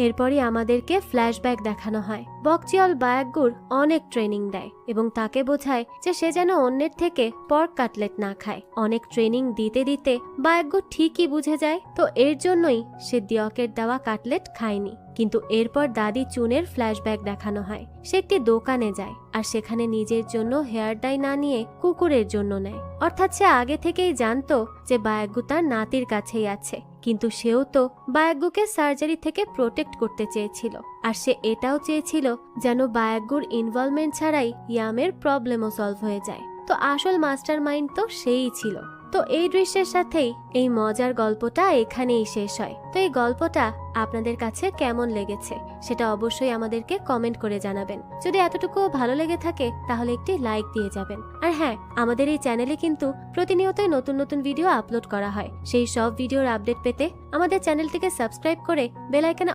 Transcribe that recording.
এরপরই আমাদেরকে ফ্ল্যাশব্যাক দেখানো হয়। বকচিয়ল বায়াগ্গুর অনেক ট্রেনিং দেয় এবং তাকে বোঝায় যে সে যেন অন্যের থেকে পর্ক কাটলেট না খায়। অনেক ট্রেনিং দিতে দিতে বায়াগ্গু ঠিকই বুঝে যায়, তো এর জন্যই সে দিয়কের দেওয়া কাটলেট খায়নি। কিন্তু এরপর দাদি চুনের ফ্ল্যাশব্যাক দেখানো হয়। সে একটি দোকানে যায় আর সেখানে নিজের জন্য হেয়ার ডাই না নিয়ে কুকুরের জন্য নেয়। অর্থাৎ সে আগে থেকেই জানতো যে বায়াগ্গু তার নাতির কাছেই আছে, কিন্তু সেও তো বায়াগ্গুকে সার্জারি থেকে প্রোটেক্ট করতে চেয়েছিল। আর সে এটাও চেয়েছিল যেন বায়াগ্গুর ইনভলভমেন্ট ছাড়াই ইয়ামের প্রবলেমও সলভ হয়ে যায়। তো আসল মাস্টার মাইন্ড তো সেই ছিল। তো এই দৃশ্যের সাথেই এই মজার গল্পটা এখানেই শেষ হয়। তো এই গল্পটা আপনাদের কাছে কেমন লেগেছে সেটা অবশ্যই আমাদেরকে কমেন্ট করে জানাবেন। যদি এতটুকু ভালো লেগে থাকে তাহলে একটি লাইক দিয়ে যাবেন। আর হ্যাঁ, আমাদের এই চ্যানেলে কিন্তু প্রতিনিয়তই নতুন নতুন ভিডিও আপলোড করা হয়। সেই সব ভিডিওর আপডেট পেতে আমাদের চ্যানেলটিকে সাবস্ক্রাইব করে বেল আইকনে